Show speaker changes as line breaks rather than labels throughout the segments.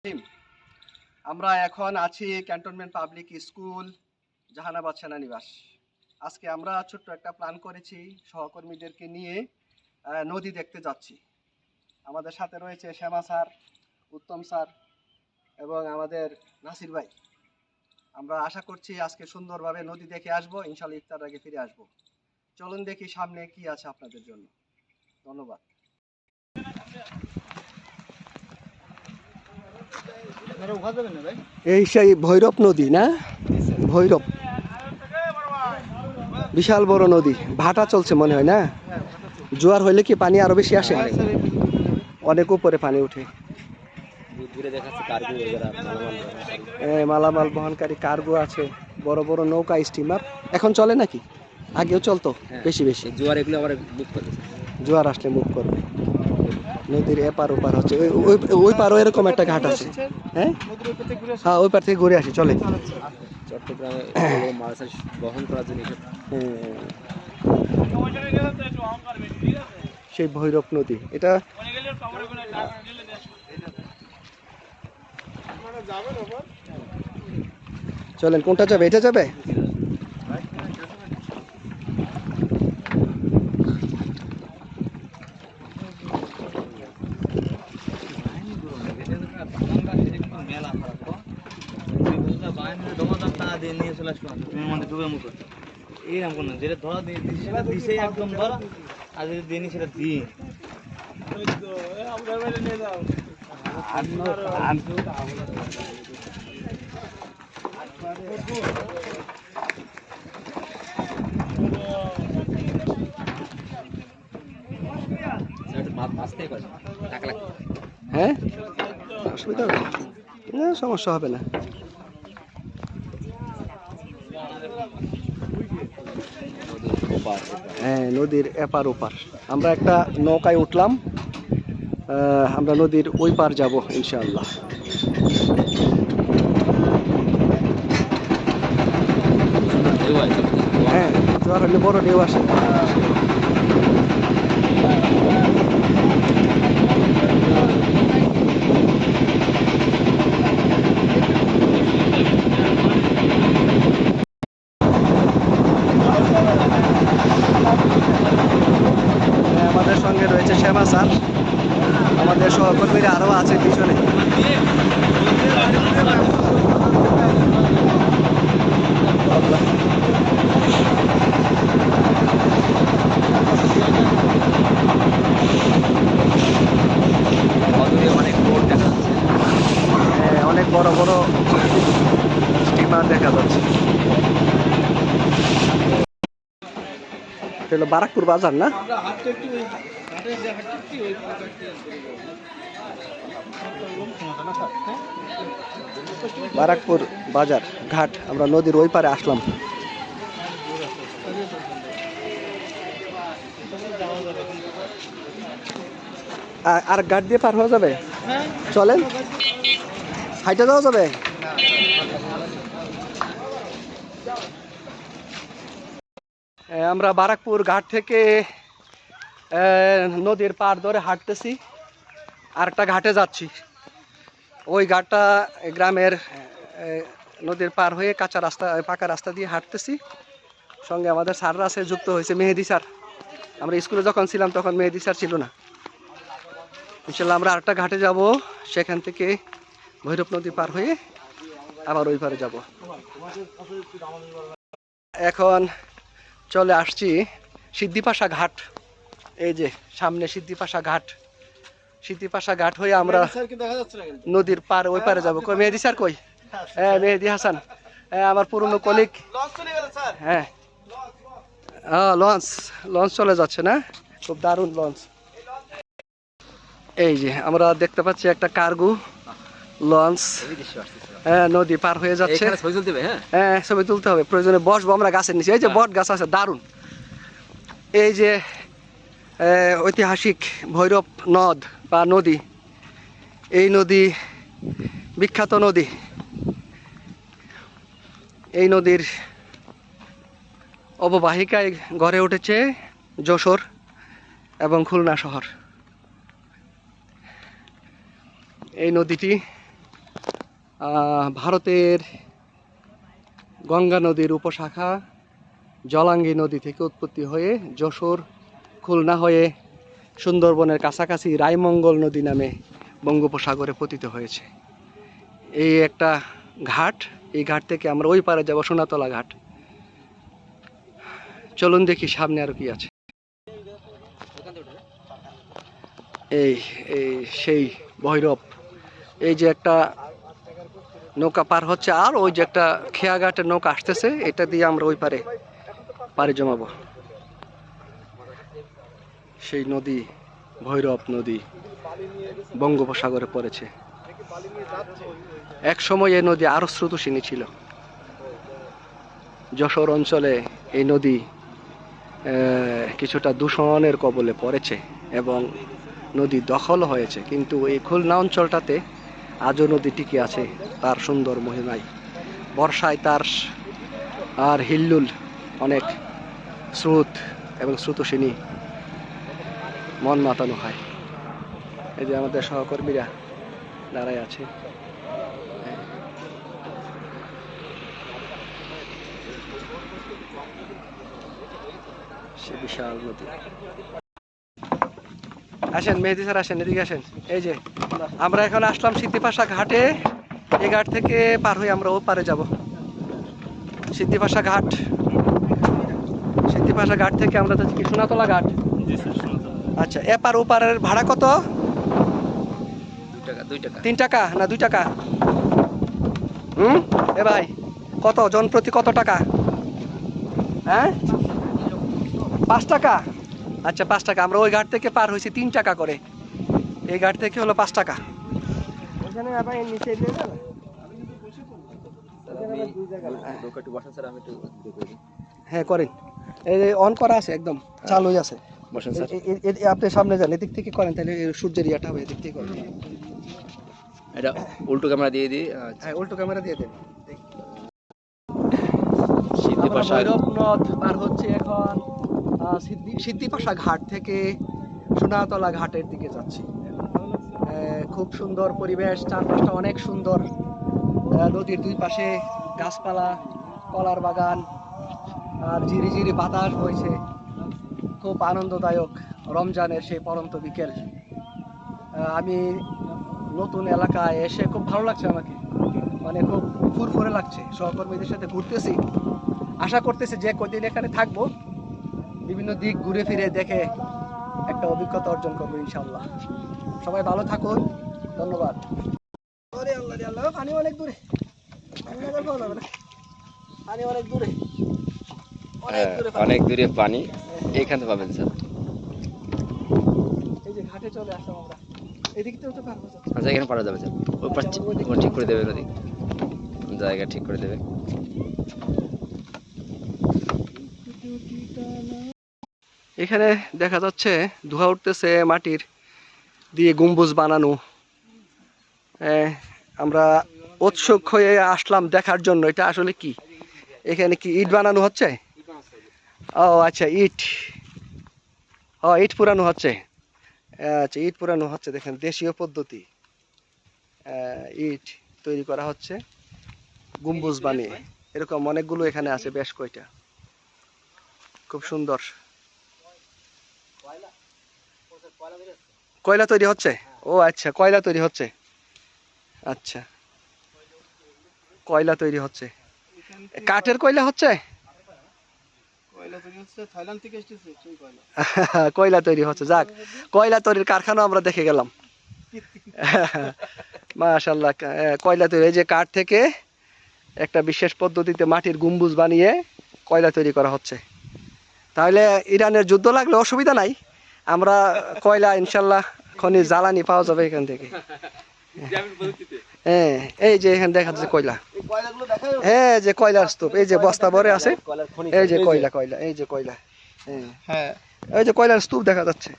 Team, আমরা এখন আছি ক্যান্টনমেন্ট পাবলিক স্কুল, জাহানাবাদ সেনানিবাস। আজকে আমরা ছোট্ট একটা প্ল্যান করেছি, সহকর্মীদেরকে নিয়ে নদী দেখতে যাচ্ছি। আমাদের সাথে রয়েছে শ্যামা স্যার, উত্তম স্যার এবং আমাদের নাসির ভাই। আমরা আশা করছি আজকে সুন্দরভাবে নদী দেখে আসবো, ইনশাল্লাহ ইফতার আগে ফিরে আসবো। চলুন দেখি সামনে কি আছে আপনাদের জন্য। ধন্যবাদ। এই সেই ভৈরব নদী না? ভৈরব বিশাল বড় নদী, ভাটা চলছে মনে হয় না? জোয়ার হইলে কি পানি আরো বেশি আসে? অনেক উপরে পানি উঠে। মালামাল বহনকারী কার্গো আছে, বড় বড় নৌকা, স্টিমার। এখন চলে নাকি? আগেও চলতো বেশি বেশি। জোয়ার এগুলো আবার মুভ করবে, জোয়ার আসলে মুভ করবে। নদীর এপার ওপার হচ্ছে, ওই পারও এরকম একটা ঘাট আছে। হ্যাঁ হ্যাঁ, ওই পার থেকে ঘুরে আসি, চলে। চট্টগ্রামে মাছ বহন করার জন্য সেই ভৈরব নদী। এটা চলেন, কোনটা যাবে? এটা যাবে?
যেটা ধরা দিছে একদম ধরা, আর যদি দিনই সেটা দিই
হ্যাঁ, অসুবিধা হবে না, সমস্যা হবে না। হ্যাঁ, নদীর এপার ওপার। আমরা একটা নৌকায় উঠলাম, আমরা নদীর ওই পার যাব ইনশাআল্লাহ। হ্যাঁ, জোয়ার হলে বড় ঢেউ আসে। আমাদের সঙ্গে রয়েছে শ্যামা স্যার, আমাদের সহকর্মীরা আরও আছে পিছনে। অনেক বড় বড় স্টিমার দেখা যাচ্ছে। এটা বারাকপুর বাজার না? বারাকপুর বাজার ঘাট। আমরা নদীর ওই পারে আসলাম। আর ঘাট দিয়ে পার হওয়া যাবে? চলেন, হাইটে যাওয়া যাবে। আমরা বারাকপুর ঘাট থেকে নদীর পার ধরে হাঁটতেছি, আর একটা ঘাটে যাচ্ছি। ওই ঘাটটা গ্রামের নদীর পার হয়ে কাঁচা রাস্তা, পাকা রাস্তা দিয়ে হাঁটতেছি। সঙ্গে আমাদের স্যাররা আছে, যুক্ত হয়েছে মেহেদি স্যার। আমরা স্কুলে যখন ছিলাম তখন মেহেদি স্যার ছিল না। ইনশাল্লাহ আমরা আরেকটা ঘাটে যাব, সেখান থেকে ভৈরব নদী পার হয়ে আবার ওই পারে যাব। এখন চলে আসছি সিদ্ধিপাশা ঘাট। এই যে সামনে সিদ্ধিপাশা ঘাট। সিদ্ধিপাশা ঘাট হয়ে আমরা নদীর পার ওই পারে যাবো। কই মেহেদি স্যার? কই? হ্যাঁ, মেহেদি হাসান, আমার পুরনো কলিগ। হ্যাঁ, লঞ্চ লঞ্চ চলে যাচ্ছে না? খুব দারুণ লঞ্চ। এই যে আমরা দেখতে পাচ্ছি একটা কার্গো লঞ্চ, নদী পার হয়ে যাচ্ছে। হ্যাঁ, ছবি তুলতে হবে, প্রয়োজনে বসবো আমরা গাছের নিচে। এই যে বট গাছ আছে, দারুণ। এই যে ঐতিহাসিক ভৈরব নদ বা নদী, এই নদী বিখ্যাত নদী। এই নদীর অববাহিকায় গড়ে উঠেছে যশোর এবং খুলনা শহর। এই নদীটি ভারতের গঙ্গা নদীর উপশাখা জলাঙ্গি নদী থেকে উৎপত্তি হয়ে যশোর খুলনা হয়ে সুন্দরবনের কাছাকাছি রায়মঙ্গল নদী নামে বঙ্গোপসাগরে পতিত হয়েছে। এই একটা ঘাট, এই ঘাট থেকে আমরা ওই পারে যাব সোনাতলা ঘাট। চলুন দেখি সামনে আর কি আছে। এই এই সেই ভৈরব, এই যে একটা নৌকা পার হচ্ছে, আর ওই যে একটা খেয়াঘাটের নৌকা আসতেছে, এটা দিয়ে আমরা ওই পারে পাড়ি জমাবো। সেই নদী ভৈরব নদী বঙ্গোপসাগরে পড়েছে। এক সময় এই নদী আরো স্রোতস্বিনী ছিল। যশোর অঞ্চলে এই নদী কিছুটা দূষণের কবলে পড়েছে এবং নদী দখল হয়েছে, কিন্তু এই খুলনা অঞ্চলটাতে আজও নদী টিকে আছে তার সুন্দর মহিমায়। বর্ষায় তার আর হিল্লুল অনেক স্রোত এবং স্রোতস্বিনী মন মাতানো হয়। এই যে আমাদের সহকর্মীরা দাঁড়ায় আছে। সে বিশাল নদী। আসেন মেহেদি স্যার, আসেন এদিকে আসেন। এই যে আমরা এখন আসলাম সিদ্ধিপাশা ঘাটে। এই ঘাট থেকে পার হয়ে আমরা ও পারে যাব। সিদ্ধিপাশা ঘাট, সিদ্ধিপাশা ঘাট থেকে আমরা যাচ্ছি কি সোনাতলা ঘাট। আচ্ছা, এপার ওপারের ভাড়া কত?
2 টাকা
3 টাকা না 2 টাকা? এ ভাই কত জন প্রতি কত টাকা? হ্যাঁ 5 টাকা। আচ্ছা 5 টাকা। আমরা ওই ঘাট থেকে পার হয়েছি 3 টাকা করে, এই ঘাট থেকে হলো 5 টাকা। হ্যাঁ করেন, এই অন করা আছে, একদম চালুই আছে। আপনি সামনে যান, এদিক থেকে করেন, তাহলে সূর্যের ইয়াটা হবে, এদিক থেকে করেন।
এটা উল্টো ক্যামেরা দিয়ে দিই।
হ্যাঁ উল্টো ক্যামেরা দিয়ে দেন।
সিদ্ধিপাশা
ভৈরব নদ পার হচ্ছে এখন সিদ্ধিপাশা ঘাট থেকে সোনাতলা ঘাটের দিকে যাচ্ছি। খুব সুন্দর পরিবেশ, চারপাশটা অনেক সুন্দর। নদীর দুই পাশে গাছপালা, কলার বাগান, আর ঝিরিঝিরি বাতাস বইছে। খুব আনন্দদায়ক রমজানের সেই পরন্ত বিকেল। আমি নতুন এলাকায় এসে খুব ভালো লাগছে আমাকে, মানে খুব ফুরফুরে লাগছে। সহকর্মীদের সাথে ঘুরতেছি, আশা করতেছি যে কদিন এখানে থাকবো বিভিন্ন দিক ঘুরে ফিরে দেখে একটা অভিজ্ঞতা অর্জন করবো ইনশাআল্লাহ। সবাই ভালো থাকুন, ধন্যবাদ। পানি অনেক দূরে, পানি অনেক দূরে,
অনেক দূরে পানি, এখানে পাবেন স্যার।
এই যে ঘাটে চলে আসলাম আমরা, এদিক থেকে তো পারবো।
আচ্ছা এখানে পারা যাবে স্যার, ওই পাশ ঠিক করে দেবে, নদী জায়গা ঠিক করে দেবে।
এখানে দেখা যাচ্ছে ধোঁয়া উঠতেছে মাটির দিয়ে গম্বুজ বানানো। আমরা উৎসুক হয়ে আসলাম দেখার জন্য, এটা আসলে কি, এখানে কি ইট বানানো হচ্ছে? ও আচ্ছা, ইট, ও ইট পুরানো হচ্ছে। আচ্ছা ইট পুরানো হচ্ছে, দেখেন দেশীয় পদ্ধতি, ইট তৈরি করা হচ্ছে গম্বুজ বানিয়ে। এরকম অনেকগুলো এখানে আছে, বেশ কয়টা, খুব সুন্দর। কয়লা তৈরি হচ্ছে? ও আচ্ছা, কয়লা তৈরি হচ্ছে। আচ্ছা কয়লা তৈরি হচ্ছে, কাঠের কয়লা হচ্ছে। কয়লা তৈরি হচ্ছে, যাক কয়লা তৈরির কারখানা আমরা দেখে গেলাম। মাশাআল্লাহ, কয়লা তৈরি, এই যে কাঠ থেকে একটা বিশেষ পদ্ধতিতে মাটির গম্বুজ বানিয়ে কয়লা তৈরি করা হচ্ছে। তাহলে ইরানের যুদ্ধ লাগলে অসুবিধা নাই, আমরা কয়লা ইনশাল্লাহ খনিজ জ্বালানি পাওয়া যাবে এখান থেকে। হ্যাঁ এই যে এখানে দেখা যাচ্ছে কয়লা, হ্যাঁ যে কয়লার স্তূপ, এই যে বস্তা ভরে আছে, এই যে কয়লা, কয়লা, এই যে কয়লা, হ্যাঁ এই যে কয়লার স্তূপ দেখা যাচ্ছে,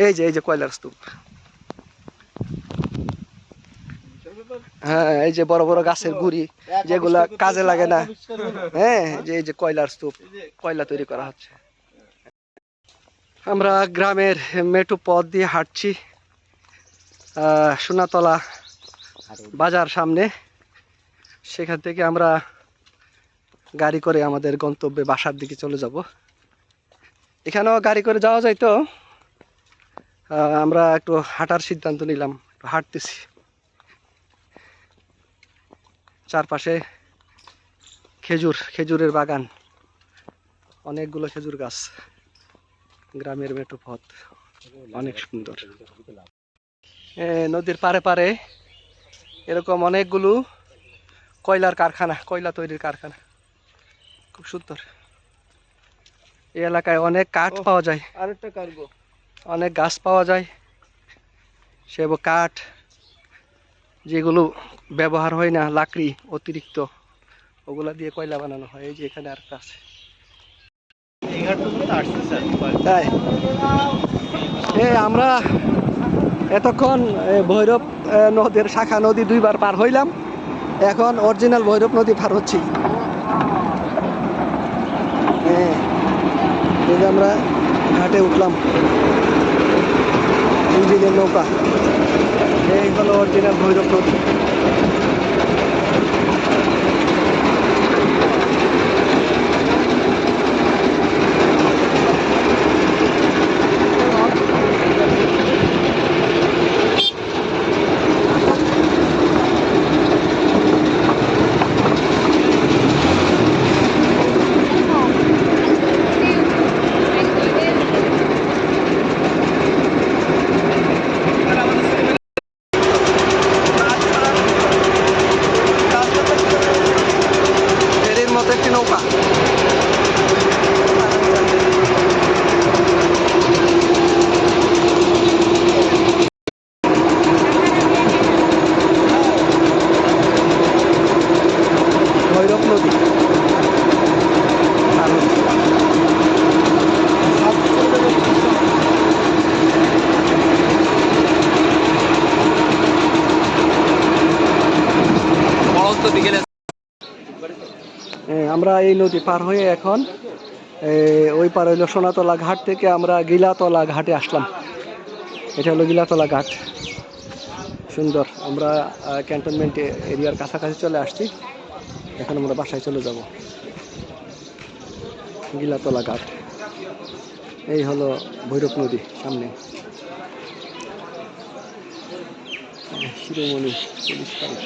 এই যে কয়লার স্তূপ। হ্যাঁ এই যে বড় বড় গাছের গুড়ি যেগুলা কাজে লাগে না, হ্যাঁ যে এই যে কয়লার স্তূপ, কয়লা তৈরি করা হচ্ছে। আমরা গ্রামের মেঠো পথ দিয়ে হাঁটছি, সোনাতলা বাজার সামনে, সেখান থেকে আমরা গাড়ি করে আমাদের গন্তব্যে বাসার দিকে চলে যাব। এখানেও গাড়ি করে যাওয়া যায়, তো আমরা একটু হাঁটার সিদ্ধান্ত নিলাম, হাঁটতেছি। চারপাশে খেজুরের বাগান, অনেকগুলো খেজুর গাছ, গ্রামের মেঠো পথ, অনেক সুন্দর। নদীর পারে পারে এরকম অনেকগুলো কয়লার কারখানা, কয়লা তৈরির কারখানা, খুব সুন্দর। এই এলাকায় অনেক কাঠ পাওয়া যায়,
আরেকটা কার্গো,
অনেক গাছ পাওয়া যায়, সেব কাঠ যেগুলো ব্যবহার হয় না, লাকড়ি অতিরিক্ত, ওগুলা দিয়ে কয়লা বানানো হয়। এই যে এখানে আরেকটা আছে। তাই আমরা এতক্ষণ ভৈরব নদীর শাখা নদী 2বার পার হইলাম, এখন অরিজিনাল ভৈরব নদী পার হচ্ছি। এই যে আমরা ঘাটে উঠলাম, ইঞ্জিনের নৌকা, এই হলো অরিজিনাল ভৈরব নদী। ফেরির মতো একটি নৌকা, ভৈরব নদী। আমরা এই নদী পার হয়ে এখন ওই পার হইলো সোনাতলা ঘাট থেকে আমরা গিলাতলা ঘাটে আসলাম। এটা হলো গিলাতলা ঘাট, সুন্দর। আমরা ক্যান্টনমেন্ট এরিয়ার কাছাকাছি চলে আসছি, এখন আমরা বাসায় চলে যাব। গিলাতলা ঘাট, এই হলো ভৈরব নদী সামনে। শিরোমণি পুলিশ ফাঁড়ি।